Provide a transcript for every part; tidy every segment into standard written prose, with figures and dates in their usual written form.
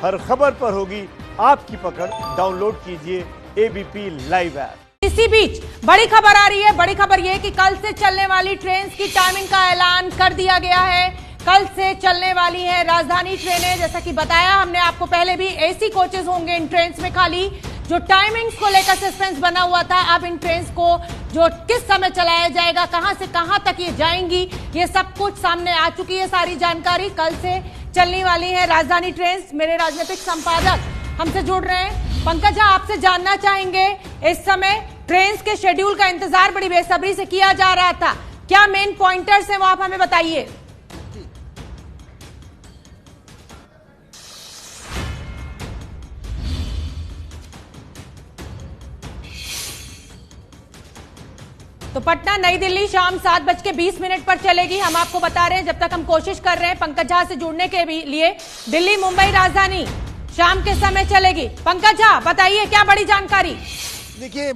हर खबर पर होगी आपकी पकड़। डाउनलोड कीजिए एबीपी लाइव ऐप। इसी बीच बड़ी खबर आ रही है। बड़ी खबर यह कि कल से चलने वाली ट्रेन की टाइमिंग का ऐलान कर दिया गया है। कल से चलने वाली है राजधानी ट्रेनें। जैसा कि बताया हमने आपको पहले भी, एसी कोचेस होंगे इन ट्रेन में। खाली जो टाइमिंग्स को लेकर सस्पेंस बना हुआ था, अब इन ट्रेन को जो किस समय चलाया जाएगा, कहां से कहां तक ये जाएंगी, ये सब कुछ सामने आ चुकी है। सारी जानकारी कल से चलने वाली है राजधानी ट्रेन। मेरे राजनीतिक संपादक हमसे जुड़ रहे हैं। पंकज, आपसे जानना चाहेंगे, इस समय ट्रेन के शेड्यूल का इंतजार बड़ी बेसब्री से किया जा रहा था, क्या मेन पॉइंटर्स हैं वो आप हमें बताइए। तो पटना नई दिल्ली शाम 7:20 पर चलेगी। हम आपको बता रहे हैं, जब तक हम कोशिश कर रहे हैं पंकज झा से जुड़ने के लिए, दिल्ली मुंबई राजधानी शाम के समय चलेगी। पंकज झा बताइए, क्या बड़ी जानकारी। देखिए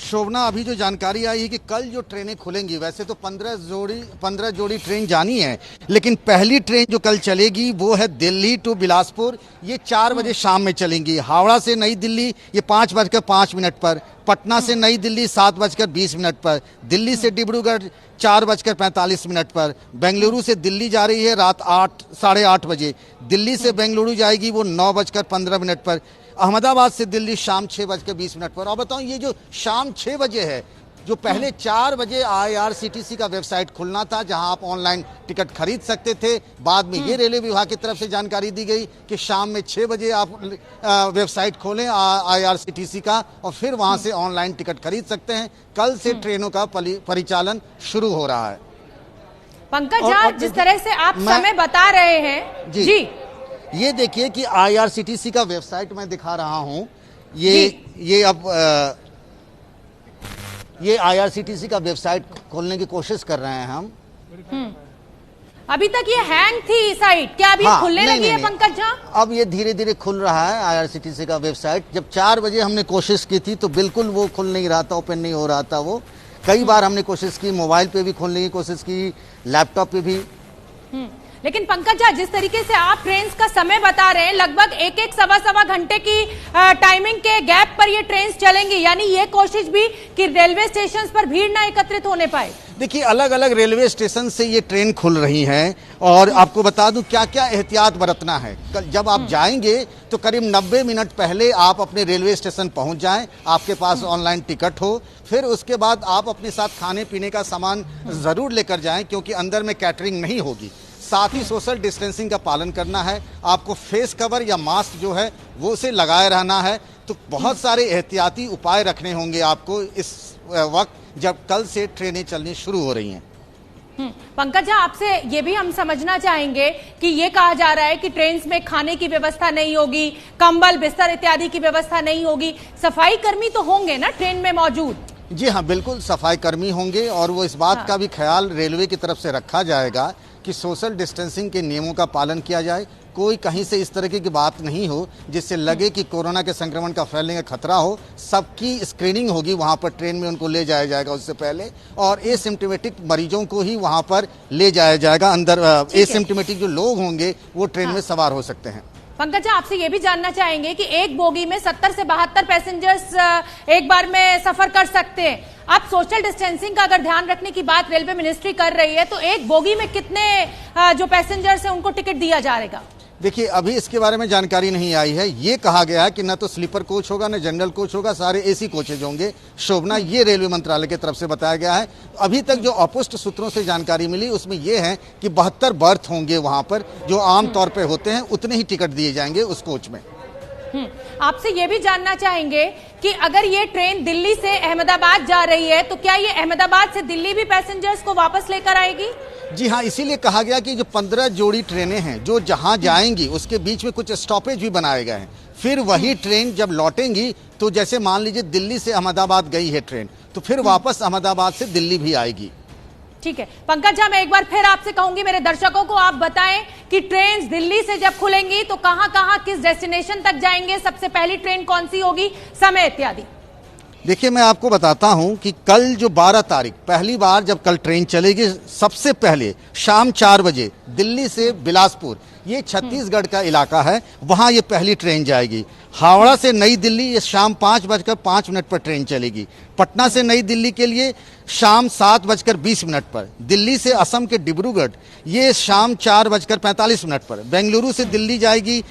शोभना, अभी जो जानकारी आई है कि कल जो ट्रेनें खुलेंगी, वैसे तो 15 जोड़ी ट्रेन जानी है, लेकिन पहली ट्रेन जो कल चलेगी वो है दिल्ली टू बिलासपुर। ये 4 बजे शाम में चलेंगी। हावड़ा से नई दिल्ली ये 5:05 पर, पटना से नई दिल्ली 7:20 पर, दिल्ली से डिब्रूगढ़ 4:45 पर, बेंगलुरु से दिल्ली जा रही है रात 8-8:30 बजे, दिल्ली से बेंगलुरु जाएगी वो 9:15 पर, अहमदाबाद से दिल्ली शाम 6:20 पर। और बताऊं, ये जो शाम 6 बजे है, जो पहले 4 बजे IRCTC का वेबसाइट खुलना था जहां आप ऑनलाइन टिकट खरीद सकते थे, बाद में ये रेलवे विभाग की तरफ से जानकारी दी गई कि शाम में 6 बजे आप वेबसाइट खोलें IRCTC का और फिर वहां से ऑनलाइन टिकट खरीद सकते हैं। कल से ट्रेनों का परिचालन शुरू हो रहा है। पंकज झा, जिस तरह से आप समय बता रहे हैं जी, ये देखिए कि IRCTC का वेबसाइट मैं दिखा रहा हूं। ये अब ये IRCTC का वेबसाइट खोलने की कोशिश कर रहे हैं हम। अभी तक ये हैंग थी साइट, क्या अभी खुलने लगी है पंकज झा? अब ये धीरे धीरे खुल रहा है IRCTC का वेबसाइट। जब 4 बजे हमने कोशिश की थी तो बिल्कुल वो खुल नहीं रहा था, ओपन नहीं हो रहा था वो। कई बार हमने कोशिश की, मोबाइल पे भी खोलने की कोशिश की, लैपटॉप पे भी। लेकिन पंकज झा, जिस तरीके से आप ट्रेन का समय बता रहे हैं, लगभग एक सवा घंटे की टाइमिंग के गैप पर ये ट्रेन चलेंगी, यानी ये कोशिश भी कि रेलवे स्टेशन पर भीड़ ना एकत्रित होने पाए। देखिए, अलग अलग रेलवे स्टेशन से ये ट्रेन खुल रही हैं और आपको बता दूं क्या क्या एहतियात बरतना है। जब आप जाएंगे तो करीब 90 मिनट पहले आप अपने रेलवे स्टेशन पहुंच जाएं, आपके पास ऑनलाइन टिकट हो। फिर उसके बाद आप अपने साथ खाने पीने का सामान जरूर लेकर जाएं, क्योंकि अंदर में कैटरिंग नहीं होगी। साथ ही सोशल डिस्टेंसिंग का पालन करना है। आपको फेस कवर या मास्क जो है वो उसे लगाए रहना है। तो बहुत सारे एहतियाती उपाय रखने होंगे आपको इस वक्त जब कल से ट्रेनें चलनी शुरू हो रही हैं। पंकज झा, आपसे ये भी हम समझना चाहेंगे कि ये कहा जा रहा है कि ट्रेन में खाने की व्यवस्था नहीं होगी, कंबल बिस्तर इत्यादि की व्यवस्था नहीं होगी। सफाई कर्मी तो होंगे ना ट्रेन में मौजूद? जी हाँ, बिल्कुल सफाई कर्मी होंगे और वो इस बात का भी ख्याल रेलवे की तरफ से रखा जाएगा कि सोशल डिस्टेंसिंग के नियमों का पालन किया जाए। कोई कहीं से इस तरह की बात नहीं हो जिससे लगे कि कोरोना के संक्रमण का फैलने का खतरा हो। सबकी स्क्रीनिंग होगी वहां पर, ट्रेन में उनको ले जाया जाएगा उससे पहले, और एसिम्प्टोमेटिक मरीजों को ही वहां पर ले जाया जाएगा। अंदर एसिम्प्टोमेटिक जो लोग होंगे वो ट्रेन में सवार हो सकते हैं। पंकज झा, आपसे ये भी जानना चाहेंगे कि एक बोगी में 70 से 72 पैसेंजर्स एक बार में सफर कर सकते हैं। अब सोशल डिस्टेंसिंग का अगर ध्यान रखने की बात रेलवे मिनिस्ट्री कर रही है, तो एक बोगी में कितने जो पैसेंजर्स हैं उनको टिकट दिया जाएगा? देखिए, अभी इसके बारे में जानकारी नहीं आई है। ये कहा गया है कि न तो स्लीपर कोच होगा, न जनरल कोच होगा, सारे AC कोचेज होंगे। शोभना, ये रेलवे मंत्रालय की तरफ से बताया गया है। अभी तक जो अपुष्ट सूत्रों से जानकारी मिली उसमें यह है कि 72 बर्थ होंगे वहां पर, जो आमतौर पर होते हैं, उतने ही टिकट दिए जाएंगे उस कोच में। आपसे ये भी जानना चाहेंगे कि अगर ये ट्रेन दिल्ली से अहमदाबाद जा रही है, तो क्या ये अहमदाबाद से दिल्ली भी पैसेंजर्स को वापस लेकर आएगी? जी हाँ, इसीलिए कहा गया कि जो 15 जोड़ी ट्रेनें हैं जो जहां जाएंगी उसके बीच में कुछ स्टॉपेज भी बनाए गए हैं। फिर वही ट्रेन जब लौटेंगी तो जैसे मान लीजिए दिल्ली से अहमदाबाद गई है ट्रेन, तो फिर वापस अहमदाबाद से दिल्ली भी आएगी। ठीक है पंकज झा, मैं एक बार फिर आपसे कहूंगी, मेरे दर्शकों को आप बताएं कि ट्रेन दिल्ली से जब खुलेंगी तो कहां कहां किस डेस्टिनेशन तक जाएंगे, सबसे पहली ट्रेन कौन सी होगी, समय इत्यादि। देखिए, मैं आपको बताता हूं कि कल जो 12 तारीख पहली बार जब कल ट्रेन चलेगी, सबसे पहले शाम 4 बजे दिल्ली से बिलासपुर, ये छत्तीसगढ़ का इलाका है, वहां ये पहली ट्रेन जाएगी। हावड़ा से नई दिल्ली ये शाम 5:05 पर ट्रेन चलेगी। पटना से नई दिल्ली के लिए शाम 7:20 पर। दिल्ली से असम के डिब्रूगढ़ ये शाम 4:45 पर। बेंगलुरु से दिल्ली जाएगी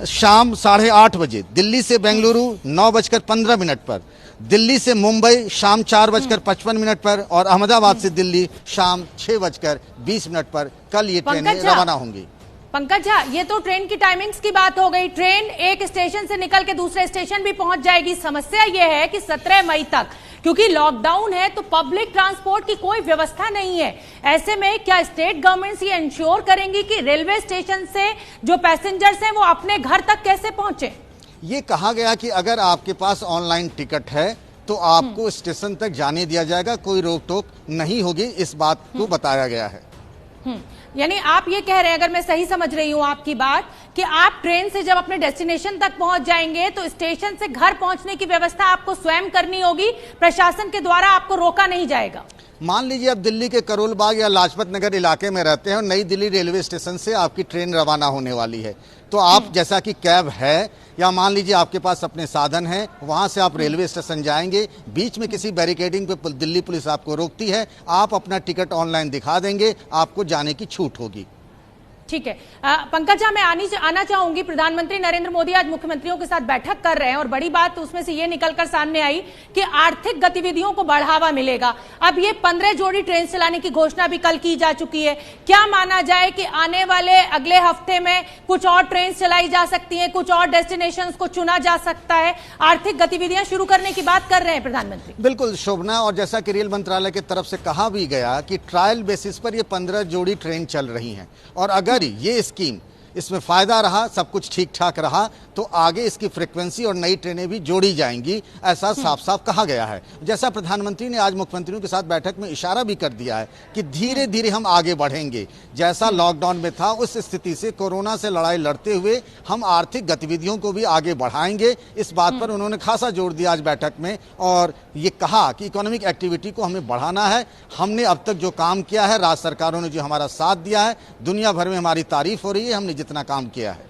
शाम 8:30 बजे। दिल्ली से बेंगलुरु 9:15 पर। दिल्ली से मुंबई शाम 4:55 पर और अहमदाबाद से दिल्ली शाम 6:20 पर कल ये ट्रेनें रवाना होंगी। पंकज झा, ये तो ट्रेन की टाइमिंग्स की बात हो गई। ट्रेन एक स्टेशन से निकल के दूसरे स्टेशन भी पहुंच जाएगी। समस्या ये है कि 17 मई तक, क्योंकि लॉकडाउन है, तो पब्लिक ट्रांसपोर्ट की कोई व्यवस्था नहीं है। ऐसे में क्या स्टेट गवर्नमेंट्स ये इंश्योर करेंगी कि रेलवे स्टेशन से जो पैसेंजर्स हैं वो अपने घर तक कैसे पहुंचे? ये कहा गया कि अगर आपके पास ऑनलाइन टिकट है तो आपको स्टेशन तक जाने दिया जाएगा, कोई रोक टोक नहीं होगी, इस बात को बताया गया है। यानी आप ये कह रहे हैं, अगर मैं सही समझ रही हूं आपकी बात, कि आप ट्रेन से जब अपने डेस्टिनेशन तक पहुंच जाएंगे तो स्टेशन से घर पहुंचने की व्यवस्था आपको स्वयं करनी होगी, प्रशासन के द्वारा आपको रोका नहीं जाएगा। मान लीजिए आप दिल्ली के करोल बाग या लाजपत नगर इलाके में रहते हैं और नई दिल्ली रेलवे स्टेशन से आपकी ट्रेन रवाना होने वाली है, तो आप जैसा कि कैब है या मान लीजिए आपके पास अपने साधन हैं, वहां से आप रेलवे स्टेशन जाएंगे, बीच में किसी बैरिकेडिंग पे दिल्ली पुलिस आपको रोकती है, आप अपना टिकट ऑनलाइन दिखा देंगे, आपको जाने की छूट होगी। ठीक है। पंकज झा, मैं आना चाहूंगी, प्रधानमंत्री नरेंद्र मोदी आज मुख्यमंत्रियों के साथ बैठक कर रहे हैं और बड़ी बात उसमें से ये निकलकर सामने आई कि आर्थिक गतिविधियों को बढ़ावा मिलेगा। अब ये 15 जोड़ी ट्रेन चलाने की घोषणा भी कल की जा चुकी है। क्या माना जाए कि आने वाले अगले हफ्ते में कुछ और ट्रेन चलाई जा सकती है, कुछ और डेस्टिनेशंस को चुना जा सकता है, आर्थिक गतिविधियां शुरू करने की बात कर रहे हैं प्रधानमंत्री? बिल्कुल शोभना, और जैसा कि रेल मंत्रालय की तरफ से कहा भी गया कि ट्रायल बेसिस पर ये 15 जोड़ी ट्रेन चल रही हैं और अगर ये स्कीम, इसमें फायदा रहा, सब कुछ ठीक ठाक रहा, तो आगे इसकी फ्रीक्वेंसी और नई ट्रेनें भी जोड़ी जाएंगी, ऐसा साफ साफ कहा गया है। जैसा प्रधानमंत्री ने आज मुख्यमंत्रियों के साथ बैठक में इशारा भी कर दिया है कि धीरे धीरे हम आगे बढ़ेंगे। जैसा लॉकडाउन में था उस स्थिति से, कोरोना से लड़ाई लड़ते हुए हम आर्थिक गतिविधियों को भी आगे बढ़ाएंगे, इस बात पर उन्होंने खासा जोर दिया आज बैठक में और ये कहा कि इकोनॉमिक एक्टिविटी को हमें बढ़ाना है। हमने अब तक जो काम किया है, राज्य सरकारों ने जो हमारा साथ दिया है, दुनिया भर में हमारी तारीफ हो रही है, हमने जितना काम किया है।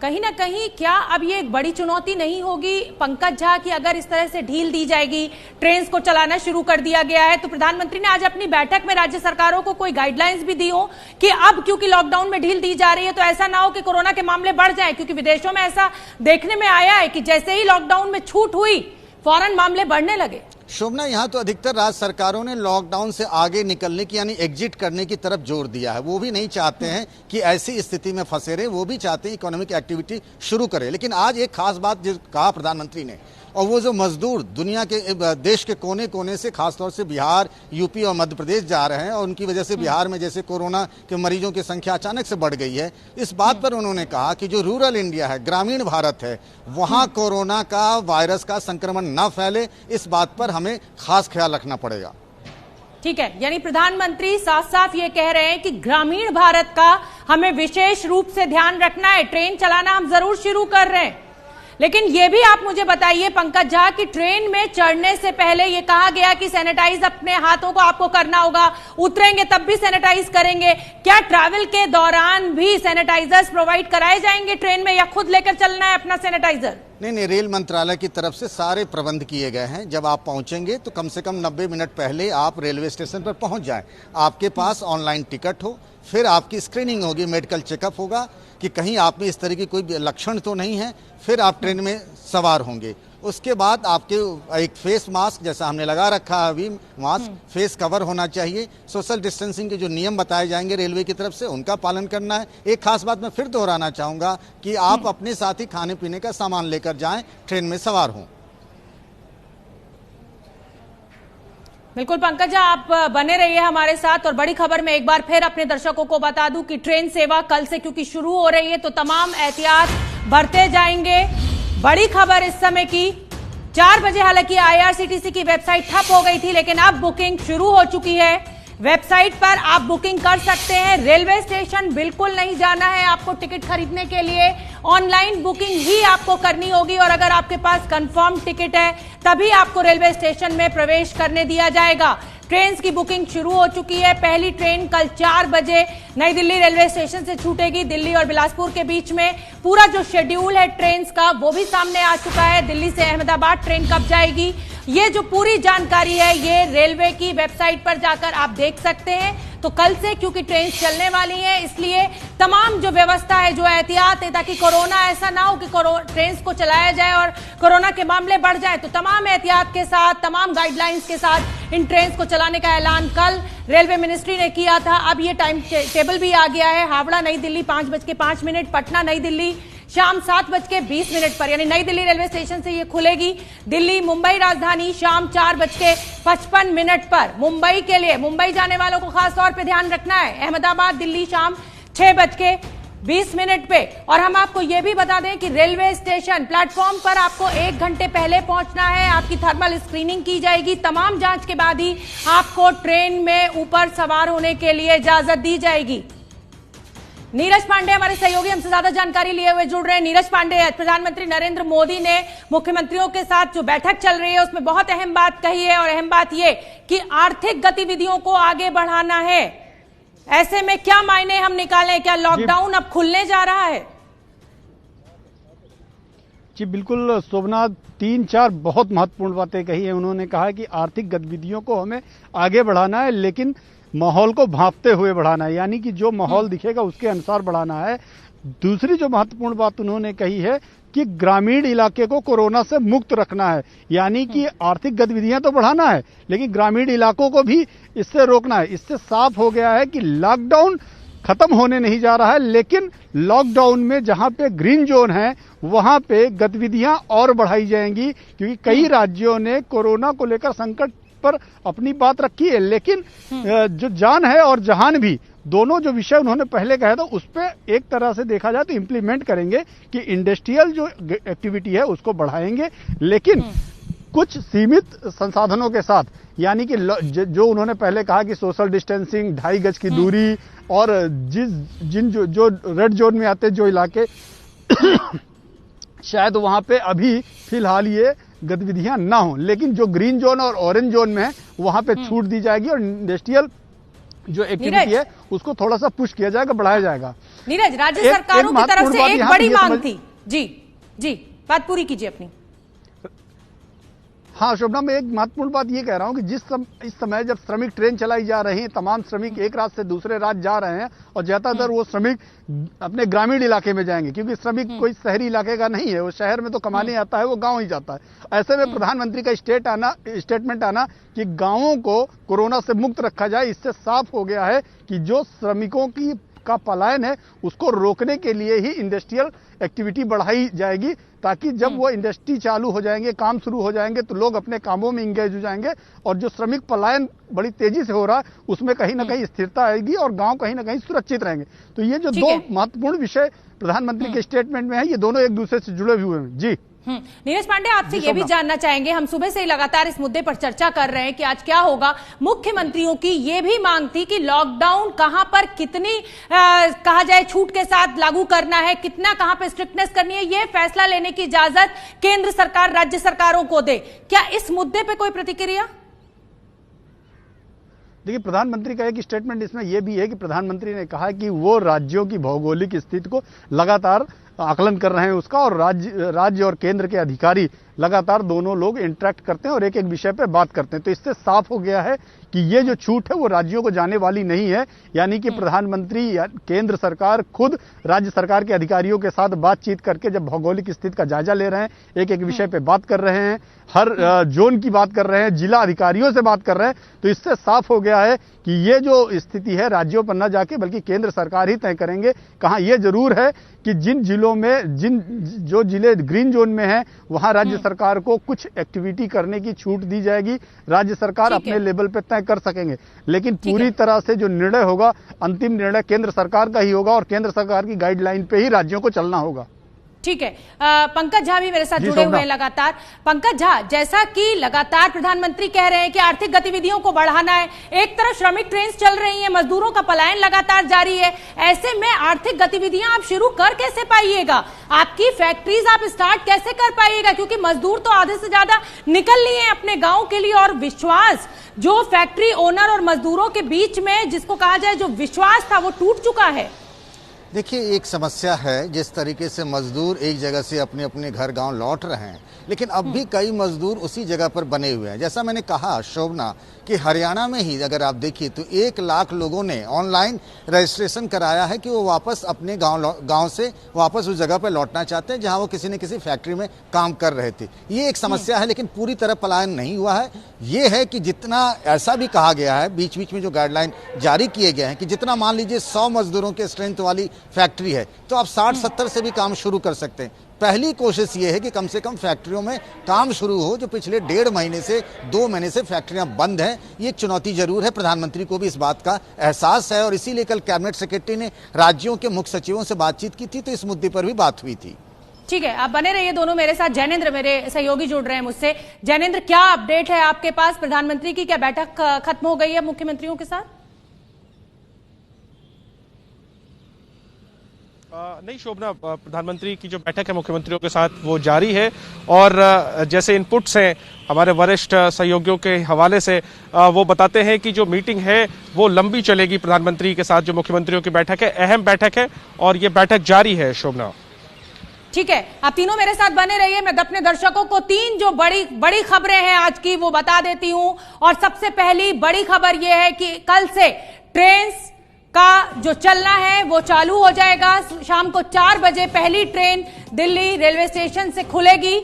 कहीं ना कहीं क्या अब ये एक बड़ी चुनौती नहीं होगी पंकज झा कि अगर इस तरह से ढील दी जाएगी, ट्रेन को चलाना शुरू कर दिया गया है, तो प्रधानमंत्री ने आज अपनी बैठक में राज्य सरकारों को कोई गाइडलाइंस भी दी हो कि अब क्योंकि लॉकडाउन में ढील दी जा रही है तो ऐसा ना हो कि कोरोना के मामले बढ़ जाए, क्योंकि विदेशों में ऐसा देखने में आया है कि जैसे ही लॉकडाउन में छूट हुई फौरन मामले बढ़ने लगे। शोभना, यहाँ तो अधिकतर राज्य सरकारों ने लॉकडाउन से आगे निकलने की यानी एग्जिट करने की तरफ जोर दिया है। वो भी नहीं चाहते हैं कि ऐसी स्थिति में फंसे रहे, वो भी चाहते हैं इकोनॉमिक एक्टिविटी शुरू करें। लेकिन आज एक खास बात जो कहा प्रधानमंत्री ने, और वो जो मजदूर दुनिया के देश के कोने कोने से, खासतौर से बिहार, यूपी और मध्य प्रदेश जा रहे हैं और उनकी वजह से बिहार में जैसे कोरोना के मरीजों की संख्या अचानक से बढ़ गई है, इस बात पर उन्होंने कहा कि जो रूरल इंडिया है, ग्रामीण भारत है, वहां कोरोना का वायरस का संक्रमण न फैले, इस बात पर हमें खास ख्याल रखना पड़ेगा। ठीक है, यानी प्रधानमंत्री साफ साफ ये कह रहे हैं कि ग्रामीण भारत का हमें विशेष रूप से ध्यान रखना है। ट्रेन चलाना हम जरूर शुरू कर रहे हैं, लेकिन ये भी आप मुझे बताइए पंकज झा कि ट्रेन में चढ़ने से पहले ये कहा गया कि सैनिटाइज अपने हाथों को आपको करना होगा, उतरेंगे तब भी सैनिटाइज करेंगे। क्या ट्रैवल के दौरान भी सैनिटाइजर्स प्रोवाइड कराए जाएंगे ट्रेन में, या खुद लेकर चलना है अपना सैनिटाइजर? नहीं, रेल मंत्रालय की तरफ से सारे प्रबंध किए गए हैं। जब आप पहुंचेंगे तो कम से कम 90 मिनट पहले आप रेलवे स्टेशन पर पहुंच जाएं, आपके पास ऑनलाइन टिकट हो, फिर आपकी स्क्रीनिंग होगी, मेडिकल चेकअप होगा कि कहीं आप में इस तरह की कोई लक्षण तो नहीं है, फिर आप ट्रेन में सवार होंगे। उसके बाद आपके एक फेस मास्क, जैसा हमने लगा रखा है अभी मास्क, फेस कवर होना चाहिए। सोशल डिस्टेंसिंग के जो नियम बताए जाएंगे रेलवे की तरफ से, उनका पालन करना है। एक खास बात मैं फिर दोहराना चाहूंगा कि आप अपने साथ ही खाने पीने का सामान लेकर जाएं, ट्रेन में सवार हों। बिल्कुल पंकज झा, आप बने रहिए हमारे साथ। और बड़ी खबर में एक बार फिर अपने दर्शकों को बता दूं कि ट्रेन सेवा कल से क्योंकि शुरू हो रही है तो तमाम एहतियात बरते जाएंगे। बड़ी खबर इस समय की, 4 बजे हालांकि आईआरसीटीसी की वेबसाइट ठप हो गई थी, लेकिन अब बुकिंग शुरू हो चुकी है। वेबसाइट पर आप बुकिंग कर सकते हैं। रेलवे स्टेशन बिल्कुल नहीं जाना है आपको टिकट खरीदने के लिए, ऑनलाइन बुकिंग ही आपको करनी होगी और अगर आपके पास कंफर्म टिकट है तभी आपको रेलवे स्टेशन में प्रवेश करने दिया जाएगा। ट्रेन की बुकिंग शुरू हो चुकी है। पहली ट्रेन कल 4 बजे नई दिल्ली रेलवे स्टेशन से छूटेगी। दिल्ली और बिलासपुर के बीच में पूरा जो शेड्यूल है ट्रेन का वो भी सामने आ चुका है। दिल्ली से अहमदाबाद ट्रेन कब जाएगी, ये जो पूरी जानकारी है ये रेलवे की वेबसाइट पर जाकर आप देख सकते हैं। तो कल से क्योंकि ट्रेन चलने वाली है इसलिए तमाम जो व्यवस्था है, जो एहतियात है, ताकि कोरोना ऐसा ना हो कि ट्रेन को चलाया जाए और कोरोना के मामले बढ़ जाए, तो तमाम एहतियात के साथ, तमाम गाइडलाइंस के साथ इन ट्रेन को चलाने का ऐलान कल रेलवे मिनिस्ट्री ने किया था। अब ये टाइम टेबल भी आ गया है। हावड़ा नई दिल्ली 5:05, पटना नई दिल्ली शाम 7:20 पर, यानी नई दिल्ली रेलवे स्टेशन से ये खुलेगी। दिल्ली मुंबई राजधानी शाम 4:55 पर। मुंबई के लिए, मुंबई जाने वालों को खास तौर पे ध्यान रखना है। अहमदाबाद दिल्ली शाम 6:20 पे। और हम आपको ये भी बता दें कि रेलवे स्टेशन प्लेटफॉर्म पर आपको 1 घंटे पहले पहुंचना है। आपकी थर्मल स्क्रीनिंग की जाएगी। तमाम जांच के बाद ही आपको ट्रेन में ऊपर सवार होने के लिए इजाजत दी जाएगी। नीरज पांडे हमारे सहयोगी हमसे ज्यादा जानकारी लिए हुए जुड़ रहे हैं। नीरज पांडे, प्रधानमंत्री नरेंद्र मोदी ने मुख्यमंत्रियों के साथ जो बैठक चल रही है उसमें बहुत अहम बात कही है और अहम बात ये कि आर्थिक गतिविधियों को आगे बढ़ाना है। ऐसे में क्या मायने हम निकालें, क्या लॉकडाउन अब खुलने जा रहा है? जी बिल्कुल शोभना, 3-4 बहुत महत्वपूर्ण बातें कही है। उन्होंने कहा कि आर्थिक गतिविधियों को हमें आगे बढ़ाना है लेकिन माहौल को भांपते हुए बढ़ाना है, यानी कि जो माहौल दिखेगा उसके अनुसार बढ़ाना है। दूसरी जो महत्वपूर्ण बात उन्होंने कही है कि ग्रामीण इलाके को कोरोना से मुक्त रखना है, यानी कि आर्थिक गतिविधियां तो बढ़ाना है लेकिन ग्रामीण इलाकों को भी इससे रोकना है। इससे साफ हो गया है कि लॉकडाउन खत्म होने नहीं जा रहा है, लेकिन लॉकडाउन में जहां पे ग्रीन जोन है वहां पे गतिविधियां और बढ़ाई जाएंगी, क्योंकि कई राज्यों ने कोरोना को लेकर संकट पर अपनी बात रखी है। लेकिन जो जान है और जहान भी, दोनों जो विषय उन्होंने पहले कहा था उस पर एक तरह से देखा जाए तो इंप्लीमेंट करेंगे कि इंडस्ट्रियल जो एक्टिविटी है उसको बढ़ाएंगे लेकिन कुछ सीमित संसाधनों के साथ, यानी कि जो उन्होंने पहले कहा कि सोशल डिस्टेंसिंग, 2.5 गज की दूरी और जो रेड जोन में आते जो इलाके शायद वहां पे अभी फिलहाल ये गतिविधियां ना हो, लेकिन जो ग्रीन जोन और ऑरेंज जोन में है वहां पे छूट दी जाएगी और इंडस्ट्रियल जो एक्टिविटी है उसको थोड़ा सा पुश किया जाएगा, बढ़ाया जाएगा। नीरज, राज्य सरकारों की तरफ से एक बड़ी मांग थी। जी बात पूरी कीजिए अपनी। हाँ शोभना, मैं एक महत्वपूर्ण बात ये कह रहा हूँ कि इस समय जब श्रमिक ट्रेन चलाई जा रही है, तमाम श्रमिक एक राज्य से दूसरे राज्य जा रहे हैं और ज्यादातर वो श्रमिक अपने ग्रामीण इलाके में जाएंगे, क्योंकि श्रमिक कोई शहरी इलाके का नहीं है, वो शहर में तो कमाने आता है, वो गांव ही जाता है। ऐसे में प्रधानमंत्री का स्टेटमेंट आना कि गांवों को कोरोना से मुक्त रखा जाए, इससे साफ हो गया है कि जो श्रमिकों का पलायन है उसको रोकने के लिए ही इंडस्ट्रियल एक्टिविटी बढ़ाई जाएगी, ताकि जब वो इंडस्ट्री चालू हो जाएंगे, काम शुरू हो जाएंगे तो लोग अपने कामों में इंगेज हो जाएंगे और जो श्रमिक पलायन बड़ी तेजी से हो रहा है उसमें कहीं ना कहीं स्थिरता आएगी और गांव कहीं ना कहीं सुरक्षित रहेंगे। तो ये जो दो महत्वपूर्ण विषय प्रधानमंत्री के स्टेटमेंट में है, ये दोनों एक दूसरे से जुड़े हुए हैं। जी नीरज पांडे, आपसे ये भी जानना चाहेंगे, हम सुबह से ही लगातार इस मुद्दे पर चर्चा कर रहे हैं कि आज क्या होगा। मुख्यमंत्रियों की ये भी मांग थी कि लॉकडाउन कहां पर कितनी कहा जाए छूट के साथ लागू करना है, कितना कहां पर स्ट्रिक्टनेस करनी है, ये फैसला लेने की इजाजत केंद्र सरकार राज्य सरकारों को दे। क्या इस मुद्दे पर कोई प्रतिक्रिया? देखिए, प्रधानमंत्री का एक स्टेटमेंट इसमें यह भी है कि प्रधानमंत्री ने कहा कि वो राज्यों की भौगोलिक स्थिति को लगातार आकलन कर रहे हैं उसका, और राज्य और केंद्र के अधिकारी लगातार दोनों लोग इंटरेक्ट करते हैं और एक एक विषय पर बात करते हैं। तो इससे साफ हो गया है कि ये जो छूट है वो राज्यों को जाने वाली नहीं है, यानी कि प्रधानमंत्री या केंद्र सरकार खुद राज्य सरकार के अधिकारियों के साथ बातचीत करके जब भौगोलिक स्थिति का जायजा ले रहे हैं, एक एक विषय पे बात कर रहे हैं, हर जोन की बात कर रहे हैं, जिला अधिकारियों से बात कर रहे हैं। तो इससे साफ हो गया है कि ये जो स्थिति है राज्यों पर न जाके बल्कि केंद्र सरकार ही तय करेंगे। कहाँ ये जरूर है कि जिन जिलों में जो जिले ग्रीन जोन में हैं वहां राज्य सरकार को कुछ एक्टिविटी करने की छूट दी जाएगी, राज्य सरकार अपने लेवल पे तय कर सकेंगे, लेकिन पूरी तरह से जो निर्णय होगा, अंतिम निर्णय केंद्र सरकार का ही होगा और केंद्र सरकार की गाइडलाइन पे ही राज्यों को चलना होगा। ठीक है, पंकज झा भी मेरे साथ जुड़े हुए हैं लगातार। पंकज झा, जैसा कि लगातार प्रधानमंत्री कह रहे हैं कि आर्थिक गतिविधियों को बढ़ाना है, एक तरफ श्रमिक ट्रेन चल रही हैं, मजदूरों का पलायन लगातार जारी है, ऐसे में आर्थिक गतिविधियां आप शुरू कर कैसे पाइएगा? आपकी फैक्ट्रीज आप स्टार्ट कैसे कर पाइएगा? क्योंकि मजदूर तो आधे से ज्यादा निकल लिए अपने गाँव के लिए, और विश्वास जो फैक्ट्री ओनर और मजदूरों के बीच में जिसको कहा जाए जो विश्वास था वो टूट चुका है। देखिए, एक समस्या है जिस तरीके से मजदूर एक जगह से अपने अपने घर गांव लौट रहे हैं, लेकिन अब भी कई मजदूर उसी जगह पर बने हुए हैं। जैसा मैंने कहा शोभना कि हरियाणा में ही अगर आप देखिए तो 1 लाख लोगों ने ऑनलाइन रजिस्ट्रेशन कराया है कि वो वापस अपने गांव से वापस उस जगह पर लौटना चाहते हैं जहां वो किसी न किसी फैक्ट्री में काम कर रहे थे। ये एक समस्या है, लेकिन पूरी तरह पलायन नहीं हुआ है। ये है कि जितना ऐसा भी कहा गया है, बीच बीच में जो गाइडलाइन जारी किए गए हैं कि जितना मान लीजिए 100 मजदूरों के स्ट्रेंथ वाली फैक्ट्री है तो आप 60-70 से भी काम शुरू कर सकते हैं। पहली कोशिश ये है कि कम से कम फैक्ट्रियों में काम शुरू हो, जो पिछले 1.5 महीने से 2 महीने से फैक्ट्रियां बंद हैं। ये एक चुनौती जरूर है, प्रधानमंत्री को भी इस बात का एहसास है, और इसीलिए कल कैबिनेट सेक्रेटरी ने राज्यों के मुख्य सचिवों से बातचीत की थी, तो इस मुद्दे पर भी बात हुई थी। ठीक है, आप बने रहिए दोनों मेरे साथ। जैनेंद्र मेरे सहयोगी जुड़ रहे हैं मुझसे। जैनेंद्र, क्या अपडेट है आपके पास? प्रधानमंत्री की क्या बैठक खत्म हो गई है मुख्यमंत्रियों के साथ? नहीं शोभना, प्रधानमंत्री की जो बैठक है मुख्यमंत्रियों के साथ वो जारी है, और जैसे इनपुट्स हैं हमारे वरिष्ठ सहयोगियों के हवाले से, वो बताते हैं कि जो मीटिंग है वो लंबी चलेगी। प्रधानमंत्री के साथ जो मुख्यमंत्रियों की बैठक है अहम बैठक है, और ये बैठक जारी है। शोभना, ठीक है, आप तीनों मेरे साथ बने रहिए। मैं अपने दर्शकों को 3 जो बड़ी खबरें हैं आज की वो बता देती हूं। और सबसे पहली बड़ी खबर यह है कि कल से ट्रेन का जो चलना है वो चालू हो जाएगा। शाम को 4 बजे पहली ट्रेन दिल्ली रेलवे स्टेशन से खुलेगी।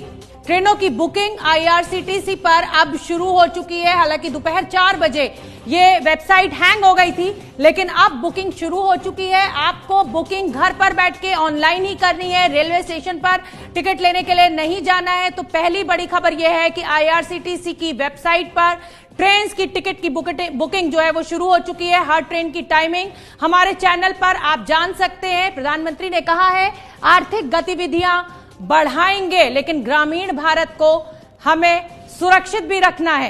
ट्रेनों की बुकिंग IRCTC पर अब शुरू हो चुकी है। हालांकि दोपहर 4 बजे ये वेबसाइट हैंग हो गई थी, लेकिन अब बुकिंग शुरू हो चुकी है। आपको बुकिंग घर पर बैठ के ऑनलाइन ही करनी है, रेलवे स्टेशन पर टिकट लेने के लिए नहीं जाना है। तो पहली बड़ी खबर यह है कि IRCTC की वेबसाइट पर ट्रेन की टिकट की बुकिंग जो है वो शुरू हो चुकी है। हर ट्रेन की टाइमिंग हमारे चैनल पर आप जान सकते हैं। प्रधानमंत्री ने कहा है आर्थिक गतिविधियां बढ़ाएंगे, लेकिन ग्रामीण भारत को हमें सुरक्षित भी रखना है।